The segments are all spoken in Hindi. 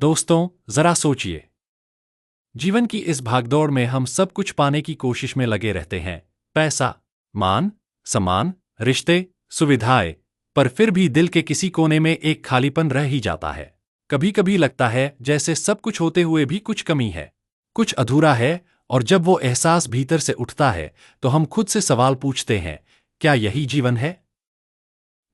दोस्तों, जरा सोचिए। जीवन की इस भागदौड़ में हम सब कुछ पाने की कोशिश में लगे रहते हैं। पैसा, मान, सम्मान, रिश्ते, सुविधाएं। पर फिर भी दिल के किसी कोने में एक खालीपन रह ही जाता है। कभी कभी लगता है जैसे सब कुछ होते हुए भी कुछ कमी है, कुछ अधूरा है। और जब वो एहसास भीतर से उठता है तो हम खुद से सवाल पूछते हैं, क्या यही जीवन है?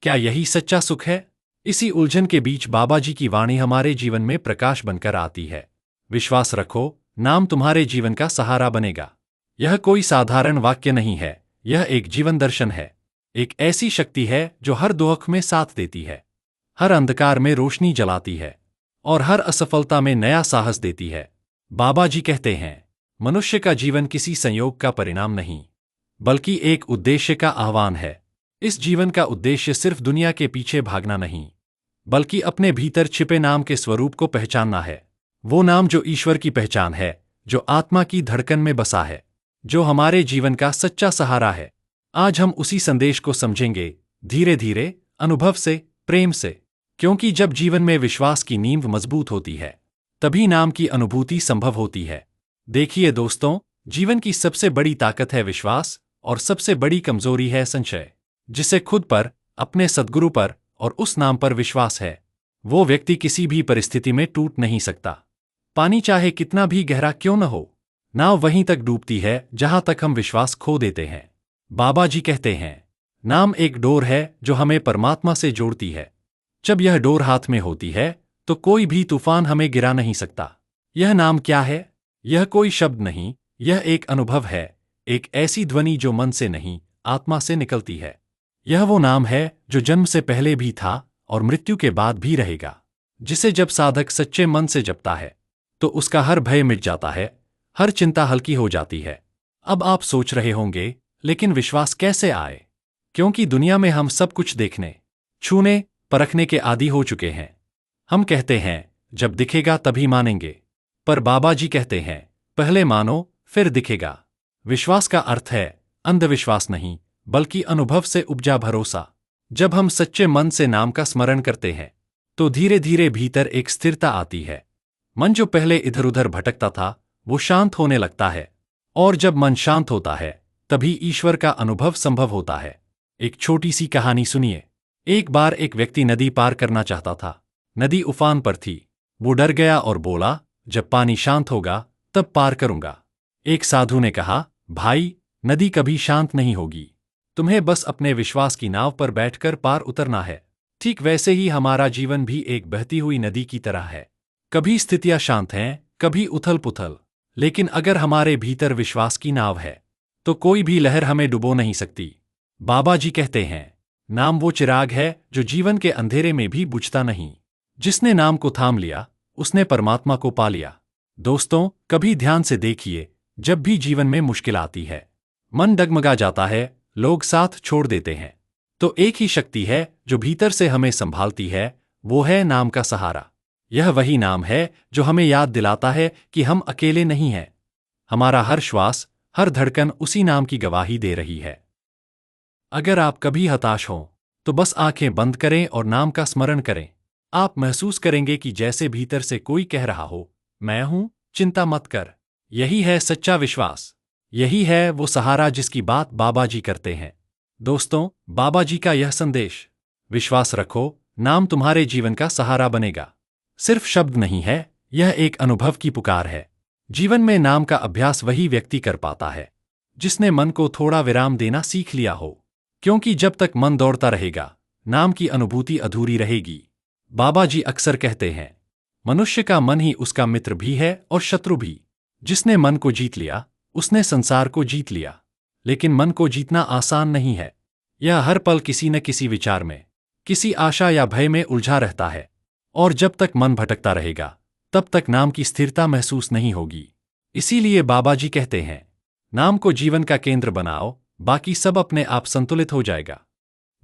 क्या यही सच्चा सुख है? इसी उलझन के बीच बाबा जी की वाणी हमारे जीवन में प्रकाश बनकर आती है। विश्वास रखो, नाम तुम्हारे जीवन का सहारा बनेगा। यह कोई साधारण वाक्य नहीं है, यह एक जीवन दर्शन है। एक ऐसी शक्ति है जो हर दुख में साथ देती है, हर अंधकार में रोशनी जलाती है और हर असफलता में नया साहस देती है। बाबा जी कहते हैं, मनुष्य का जीवन किसी संयोग का परिणाम नहीं, बल्कि एक उद्देश्य का आह्वान है। इस जीवन का उद्देश्य सिर्फ दुनिया के पीछे भागना नहीं, बल्कि अपने भीतर छिपे नाम के स्वरूप को पहचानना है। वो नाम जो ईश्वर की पहचान है, जो आत्मा की धड़कन में बसा है, जो हमारे जीवन का सच्चा सहारा है। आज हम उसी संदेश को समझेंगे, धीरे धीरे, अनुभव से, प्रेम से। क्योंकि जब जीवन में विश्वास की नींव मजबूत होती है, तभी नाम की अनुभूति संभव होती है। देखिए दोस्तों, जीवन की सबसे बड़ी ताकत है विश्वास और सबसे बड़ी कमजोरी है संशय। जिसे खुद पर, अपने सद्गुरु पर और उस नाम पर विश्वास है, वो व्यक्ति किसी भी परिस्थिति में टूट नहीं सकता। पानी चाहे कितना भी गहरा क्यों न हो, नाव वहीं तक डूबती है जहां तक हम विश्वास खो देते हैं। बाबा जी कहते हैं, नाम एक डोर है जो हमें परमात्मा से जोड़ती है। जब यह डोर हाथ में होती है तो कोई भी तूफान हमें गिरा नहीं सकता। यह नाम क्या है? यह कोई शब्द नहीं, यह एक अनुभव है, एक ऐसी ध्वनि जो मन से नहीं, आत्मा से निकलती है। यह वो नाम है जो जन्म से पहले भी था और मृत्यु के बाद भी रहेगा। जिसे जब साधक सच्चे मन से जपता है तो उसका हर भय मिट जाता है, हर चिंता हल्की हो जाती है। अब आप सोच रहे होंगे, लेकिन विश्वास कैसे आए? क्योंकि दुनिया में हम सब कुछ देखने, छूने, परखने के आदी हो चुके हैं। हम कहते हैं, जब दिखेगा तभी मानेंगे। पर बाबा जी कहते हैं, पहले मानो फिर दिखेगा। विश्वास का अर्थ है अंधविश्वास नहीं, बल्कि अनुभव से उपजा भरोसा। जब हम सच्चे मन से नाम का स्मरण करते हैं तो धीरे धीरे भीतर एक स्थिरता आती है। मन जो पहले इधर उधर भटकता था वो शांत होने लगता है, और जब मन शांत होता है तभी ईश्वर का अनुभव संभव होता है। एक छोटी सी कहानी सुनिए। एक बार एक व्यक्ति नदी पार करना चाहता था। नदी उफान पर थी। वो डर गया और बोला, जब पानी शांत होगा तब पार करूंगा। एक साधु ने कहा, भाई, नदी कभी शांत नहीं होगी, तुम्हें बस अपने विश्वास की नाव पर बैठकर पार उतरना है। ठीक वैसे ही हमारा जीवन भी एक बहती हुई नदी की तरह है। कभी स्थितियां शांत हैं, कभी उथल पुथल, लेकिन अगर हमारे भीतर विश्वास की नाव है तो कोई भी लहर हमें डुबो नहीं सकती। बाबा जी कहते हैं, नाम वो चिराग है जो जीवन के अंधेरे में भी बुझता नहीं। जिसने नाम को थाम लिया उसने परमात्मा को पा लिया। दोस्तों, कभी ध्यान से देखिए, जब भी जीवन में मुश्किल आती है, मन डगमगा जाता है, लोग साथ छोड़ देते हैं, तो एक ही शक्ति है जो भीतर से हमें संभालती है, वो है नाम का सहारा। यह वही नाम है जो हमें याद दिलाता है कि हम अकेले नहीं हैं। हमारा हर श्वास, हर धड़कन उसी नाम की गवाही दे रही है। अगर आप कभी हताश हों तो बस आंखें बंद करें और नाम का स्मरण करें। आप महसूस करेंगे कि जैसे भीतर से कोई कह रहा हो, मैं हूं, चिंता मत कर। यही है सच्चा विश्वास। यही है वो सहारा जिसकी बात बाबा जी करते हैं। दोस्तों, बाबा जी का यह संदेश, विश्वास रखो, नाम तुम्हारे जीवन का सहारा बनेगा, सिर्फ शब्द नहीं है, यह एक अनुभव की पुकार है। जीवन में नाम का अभ्यास वही व्यक्ति कर पाता है जिसने मन को थोड़ा विराम देना सीख लिया हो। क्योंकि जब तक मन दौड़ता रहेगा, नाम की अनुभूति अधूरी रहेगी। बाबा जी अक्सर कहते हैं, मनुष्य का मन ही उसका मित्र भी है और शत्रु भी। जिसने मन को जीत लिया उसने संसार को जीत लिया। लेकिन मन को जीतना आसान नहीं है। यह हर पल किसी न किसी विचार में, किसी आशा या भय में उलझा रहता है, और जब तक मन भटकता रहेगा तब तक नाम की स्थिरता महसूस नहीं होगी। इसीलिए बाबा जी कहते हैं, नाम को जीवन का केंद्र बनाओ, बाकी सब अपने आप संतुलित हो जाएगा।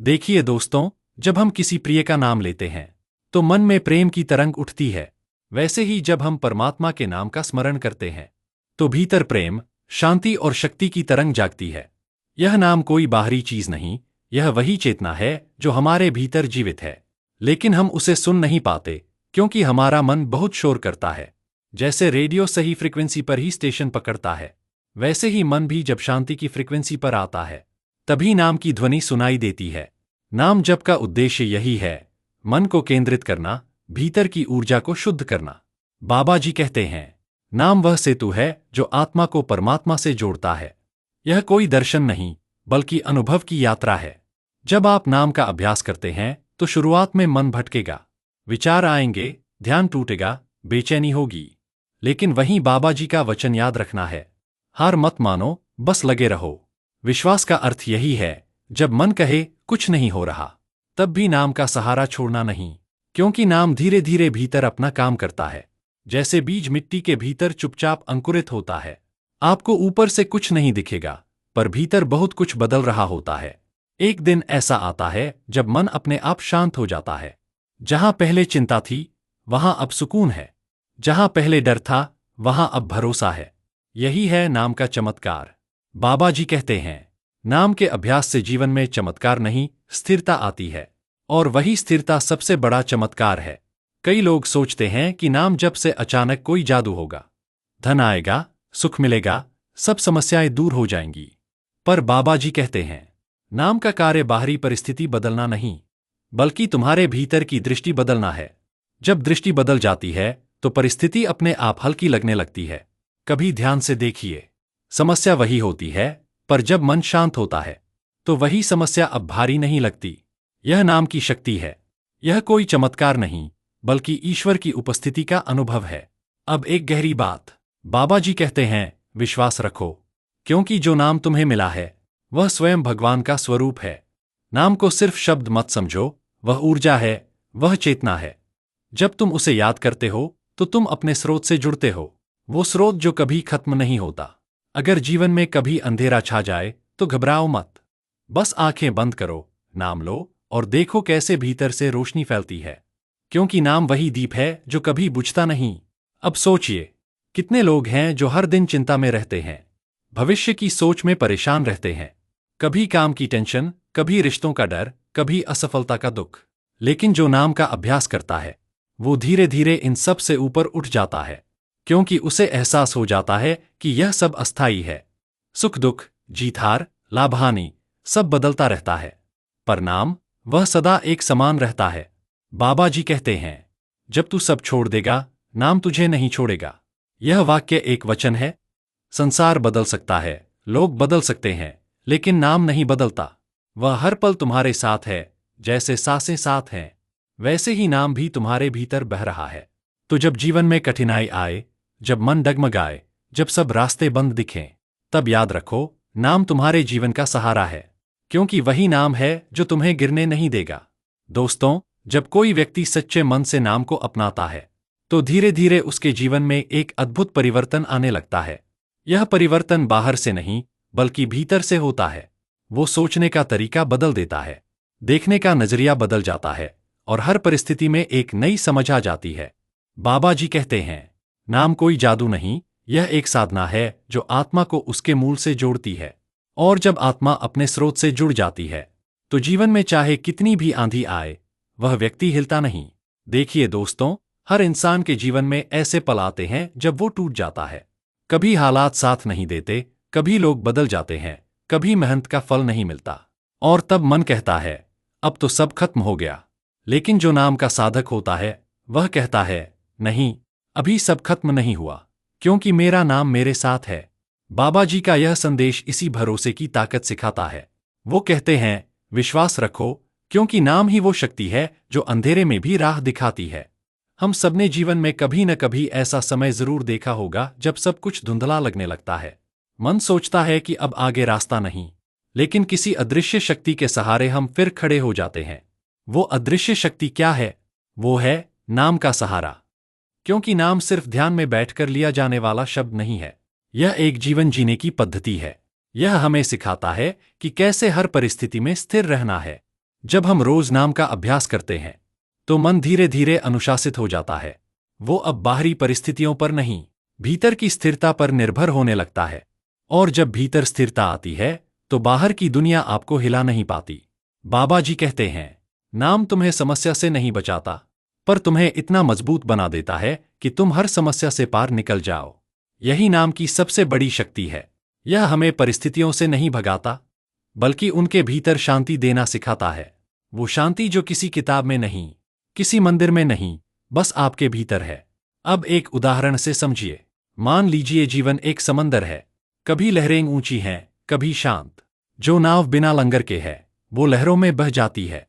देखिए दोस्तों, जब हम किसी प्रिय का नाम लेते हैं तो मन में प्रेम की तरंग उठती है। वैसे ही जब हम परमात्मा के नाम का स्मरण करते हैं तो भीतर प्रेम, शांति और शक्ति की तरंग जागती है। यह नाम कोई बाहरी चीज नहीं, यह वही चेतना है जो हमारे भीतर जीवित है, लेकिन हम उसे सुन नहीं पाते क्योंकि हमारा मन बहुत शोर करता है। जैसे रेडियो सही फ्रिक्वेंसी पर ही स्टेशन पकड़ता है, वैसे ही मन भी जब शांति की फ्रिक्वेंसी पर आता है तभी नाम की ध्वनि सुनाई देती है। नाम जप का उद्देश्य यही है, मन को केंद्रित करना, भीतर की ऊर्जा को शुद्ध करना। बाबा जी कहते हैं, नाम वह सेतु है जो आत्मा को परमात्मा से जोड़ता है। यह कोई दर्शन नहीं बल्कि अनुभव की यात्रा है। जब आप नाम का अभ्यास करते हैं तो शुरुआत में मन भटकेगा, विचार आएंगे, ध्यान टूटेगा, बेचैनी होगी। लेकिन वहीं बाबा जी का वचन याद रखना है, हार मत मानो, बस लगे रहो। विश्वास का अर्थ यही है, जब मन कहे कुछ नहीं हो रहा, तब भी नाम का सहारा छोड़ना नहीं, क्योंकि नाम धीरे धीरे भीतर अपना काम करता है। जैसे बीज मिट्टी के भीतर चुपचाप अंकुरित होता है। आपको ऊपर से कुछ नहीं दिखेगा, पर भीतर बहुत कुछ बदल रहा होता है। एक दिन ऐसा आता है जब मन अपने आप शांत हो जाता है। जहां पहले चिंता थी, वहां अब सुकून है। जहां पहले डर था, वहां अब भरोसा है। यही है नाम का चमत्कार। बाबा जी कहते हैं, नाम के अभ्यास से जीवन में चमत्कार नहीं, स्थिरता आती है। और वही स्थिरता सबसे बड़ा चमत्कार है। कई लोग सोचते हैं कि नाम जप से अचानक कोई जादू होगा, धन आएगा, सुख मिलेगा, सब समस्याएं दूर हो जाएंगी। पर बाबा जी कहते हैं, नाम का कार्य बाहरी परिस्थिति बदलना नहीं, बल्कि तुम्हारे भीतर की दृष्टि बदलना है। जब दृष्टि बदल जाती है तो परिस्थिति अपने आप हल्की लगने लगती है। कभी ध्यान से देखिए, समस्या वही होती है, पर जब मन शांत होता है तो वही समस्या अब भारी नहीं लगती। यह नाम की शक्ति है। यह कोई चमत्कार नहीं, बल्कि ईश्वर की उपस्थिति का अनुभव है। अब एक गहरी बात, बाबा जी कहते हैं, विश्वास रखो, क्योंकि जो नाम तुम्हें मिला है वह स्वयं भगवान का स्वरूप है। नाम को सिर्फ शब्द मत समझो, वह ऊर्जा है, वह चेतना है। जब तुम उसे याद करते हो तो तुम अपने स्रोत से जुड़ते हो, वो स्रोत जो कभी खत्म नहीं होता। अगर जीवन में कभी अंधेरा छा जाए तो घबराओ मत, बस आंखें बंद करो, नाम लो और देखो कैसे भीतर से रोशनी फैलती है। क्योंकि नाम वही दीप है जो कभी बुझता नहीं। अब सोचिए, कितने लोग हैं जो हर दिन चिंता में रहते हैं, भविष्य की सोच में परेशान रहते हैं, कभी काम की टेंशन, कभी रिश्तों का डर, कभी असफलता का दुख। लेकिन जो नाम का अभ्यास करता है वो धीरे धीरे इन सब से ऊपर उठ जाता है, क्योंकि उसे एहसास हो जाता है कि यह सब अस्थायी है। सुख दुख, जीत हार, लाभ हानि, सब बदलता रहता है, पर नाम, वह सदा एक समान रहता है। बाबा जी कहते हैं, जब तू सब छोड़ देगा, नाम तुझे नहीं छोड़ेगा। यह वाक्य एक वचन है। संसार बदल सकता है, लोग बदल सकते हैं, लेकिन नाम नहीं बदलता। वह हर पल तुम्हारे साथ है। जैसे सांसें साथ हैं, वैसे ही नाम भी तुम्हारे भीतर बह रहा है। तो जब जीवन में कठिनाई आए, जब मन डगमगाए, जब सब रास्ते बंद दिखें, तब याद रखो, नाम तुम्हारे जीवन का सहारा है, क्योंकि वही नाम है जो तुम्हें गिरने नहीं देगा। दोस्तों, जब कोई व्यक्ति सच्चे मन से नाम को अपनाता है तो धीरे धीरे उसके जीवन में एक अद्भुत परिवर्तन आने लगता है। यह परिवर्तन बाहर से नहीं, बल्कि भीतर से होता है। वो सोचने का तरीका बदल देता है, देखने का नजरिया बदल जाता है और हर परिस्थिति में एक नई समझ आ जाती है। बाबा जी कहते हैं, नाम कोई जादू नहीं, यह एक साधना है जो आत्मा को उसके मूल से जोड़ती है। और जब आत्मा अपने स्रोत से जुड़ जाती है तो जीवन में चाहे कितनी भी आंधी आए, वह व्यक्ति हिलता नहीं। देखिए दोस्तों, हर इंसान के जीवन में ऐसे पल आते हैं जब वो टूट जाता है। कभी हालात साथ नहीं देते, कभी लोग बदल जाते हैं, कभी मेहनत का फल नहीं मिलता, और तब मन कहता है, अब तो सब खत्म हो गया। लेकिन जो नाम का साधक होता है वह कहता है, नहीं, अभी सब खत्म नहीं हुआ, क्योंकि मेरा नाम मेरे साथ है। बाबा जी का यह संदेश इसी भरोसे की ताकत सिखाता है। वो कहते हैं, विश्वास रखो, क्योंकि नाम ही वो शक्ति है जो अंधेरे में भी राह दिखाती है। हम सबने जीवन में कभी न कभी ऐसा समय जरूर देखा होगा जब सब कुछ धुंधला लगने लगता है। मन सोचता है कि अब आगे रास्ता नहीं, लेकिन किसी अदृश्य शक्ति के सहारे हम फिर खड़े हो जाते हैं। वो अदृश्य शक्ति क्या है? वो है नाम का सहारा। क्योंकि नाम सिर्फ ध्यान में बैठकर लिया जाने वाला शब्द नहीं है, यह एक जीवन जीने की पद्धति है। यह हमें सिखाता है कि कैसे हर परिस्थिति में स्थिर रहना है। जब हम रोज नाम का अभ्यास करते हैं तो मन धीरे धीरे अनुशासित हो जाता है। वो अब बाहरी परिस्थितियों पर नहीं, भीतर की स्थिरता पर निर्भर होने लगता है। और जब भीतर स्थिरता आती है तो बाहर की दुनिया आपको हिला नहीं पाती। बाबा जी कहते हैं, नाम तुम्हें समस्या से नहीं बचाता, पर तुम्हें इतना मजबूत बना देता है कि तुम हर समस्या से पार निकल जाओ। यही नाम की सबसे बड़ी शक्ति है। यह हमें परिस्थितियों से नहीं भगाता, बल्कि उनके भीतर शांति देना सिखाता है। वो शांति जो किसी किताब में नहीं, किसी मंदिर में नहीं, बस आपके भीतर है। अब एक उदाहरण से समझिए। मान लीजिए जीवन एक समंदर है। कभी लहरें ऊंची हैं, कभी शांत। जो नाव बिना लंगर के है, वो लहरों में बह जाती है।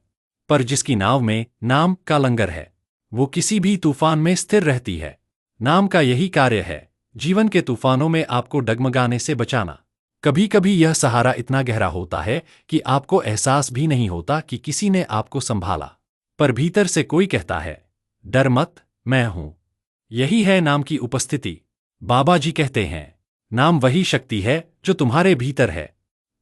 पर जिसकी नाव में नाम का लंगर है, वो किसी भी तूफान में स्थिर रहती है। नाम का यही कार्य है, जीवन के तूफानों में आपको डगमगाने से बचाना। कभी कभी यह सहारा इतना गहरा होता है कि आपको एहसास भी नहीं होता कि किसी ने आपको संभाला, पर भीतर से कोई कहता है, डर मत, मैं हूं। यही है नाम की उपस्थिति। बाबा जी कहते हैं, नाम वही शक्ति है जो तुम्हारे भीतर है,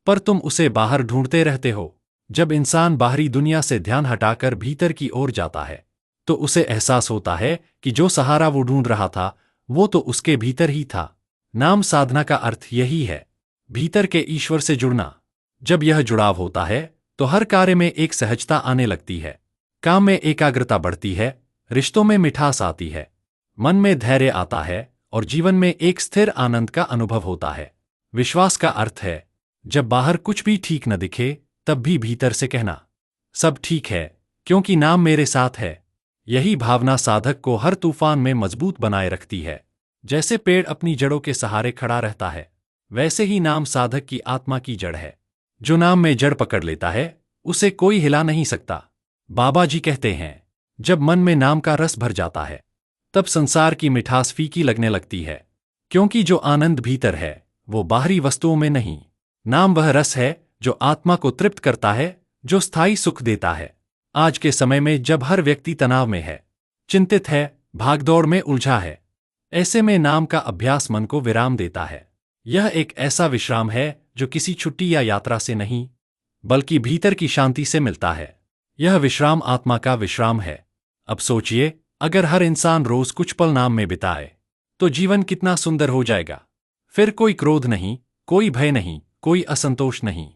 पर तुम उसे बाहर ढूंढते रहते हो। जब इंसान बाहरी दुनिया से ध्यान हटाकर भीतर की ओर जाता है, तो उसे एहसास होता है कि जो सहारा वो ढूंढ रहा था, वो तो उसके भीतर ही था। नाम साधना का अर्थ यही है, भीतर के ईश्वर से जुड़ना। जब यह जुड़ाव होता है, तो हर कार्य में एक सहजता आने लगती है। काम में एकाग्रता बढ़ती है, रिश्तों में मिठास आती है, मन में धैर्य आता है और जीवन में एक स्थिर आनंद का अनुभव होता है। विश्वास का अर्थ है, जब बाहर कुछ भी ठीक न दिखे, तब भी भीतर से कहना, सब ठीक है, क्योंकि नाम मेरे साथ है। यही भावना साधक को हर तूफान में मजबूत बनाए रखती है। जैसे पेड़ अपनी जड़ों के सहारे खड़ा रहता है, वैसे ही नाम साधक की आत्मा की जड़ है। जो नाम में जड़ पकड़ लेता है, उसे कोई हिला नहीं सकता। बाबा जी कहते हैं, जब मन में नाम का रस भर जाता है, तब संसार की मिठास फीकी लगने लगती है, क्योंकि जो आनंद भीतर है, वो बाहरी वस्तुओं में नहीं। नाम वह रस है जो आत्मा को तृप्त करता है, जो स्थायी सुख देता है। आज के समय में जब हर व्यक्ति तनाव में है, चिंतित है, भागदौड़ में उलझा है, ऐसे में नाम का अभ्यास मन को विराम देता है। यह एक ऐसा विश्राम है जो किसी छुट्टी या यात्रा से नहीं, बल्कि भीतर की शांति से मिलता है। यह विश्राम आत्मा का विश्राम है। अब सोचिए, अगर हर इंसान रोज कुछ पल नाम में बिताए, तो जीवन कितना सुंदर हो जाएगा। फिर कोई क्रोध नहीं, कोई भय नहीं, कोई असंतोष नहीं,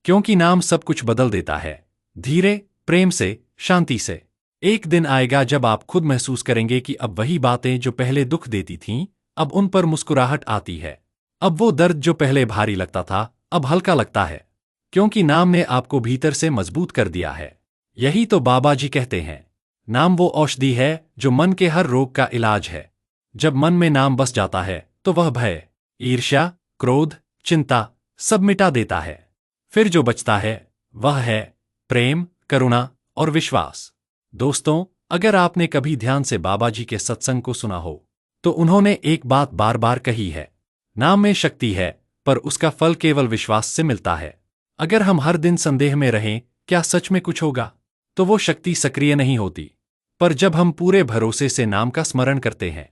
क्योंकि नाम सब कुछ बदल देता है, धीरे, प्रेम से, शांति से। एक दिन आएगा जब आप खुद महसूस करेंगे कि अब वही बातें जो पहले दुख देती थीं, अब उन पर मुस्कुराहट आती है। अब वो दर्द जो पहले भारी लगता था, अब हल्का लगता है, क्योंकि नाम ने आपको भीतर से मजबूत कर दिया है। यही तो बाबा जी कहते हैं, नाम वो औषधि है जो मन के हर रोग का इलाज है। जब मन में नाम बस जाता है, तो वह भय, ईर्ष्या, क्रोध, चिंता सब मिटा देता है। फिर जो बचता है, वह है प्रेम, करुणा और विश्वास। दोस्तों, अगर आपने कभी ध्यान से बाबा जी के सत्संग को सुना हो, तो उन्होंने एक बात बार बार कही है, नाम में शक्ति है, पर उसका फल केवल विश्वास से मिलता है। अगर हम हर दिन संदेह में रहें, क्या सच में कुछ होगा, तो वो शक्ति सक्रिय नहीं होती। पर जब हम पूरे भरोसे से नाम का स्मरण करते हैं,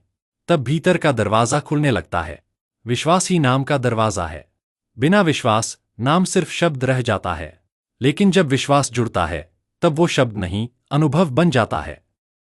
तब भीतर का दरवाजा खुलने लगता है। विश्वास ही नाम का दरवाजा है। बिना विश्वास नाम सिर्फ शब्द रह जाता है, लेकिन जब विश्वास जुड़ता है, तब वो शब्द नहीं, अनुभव बन जाता है।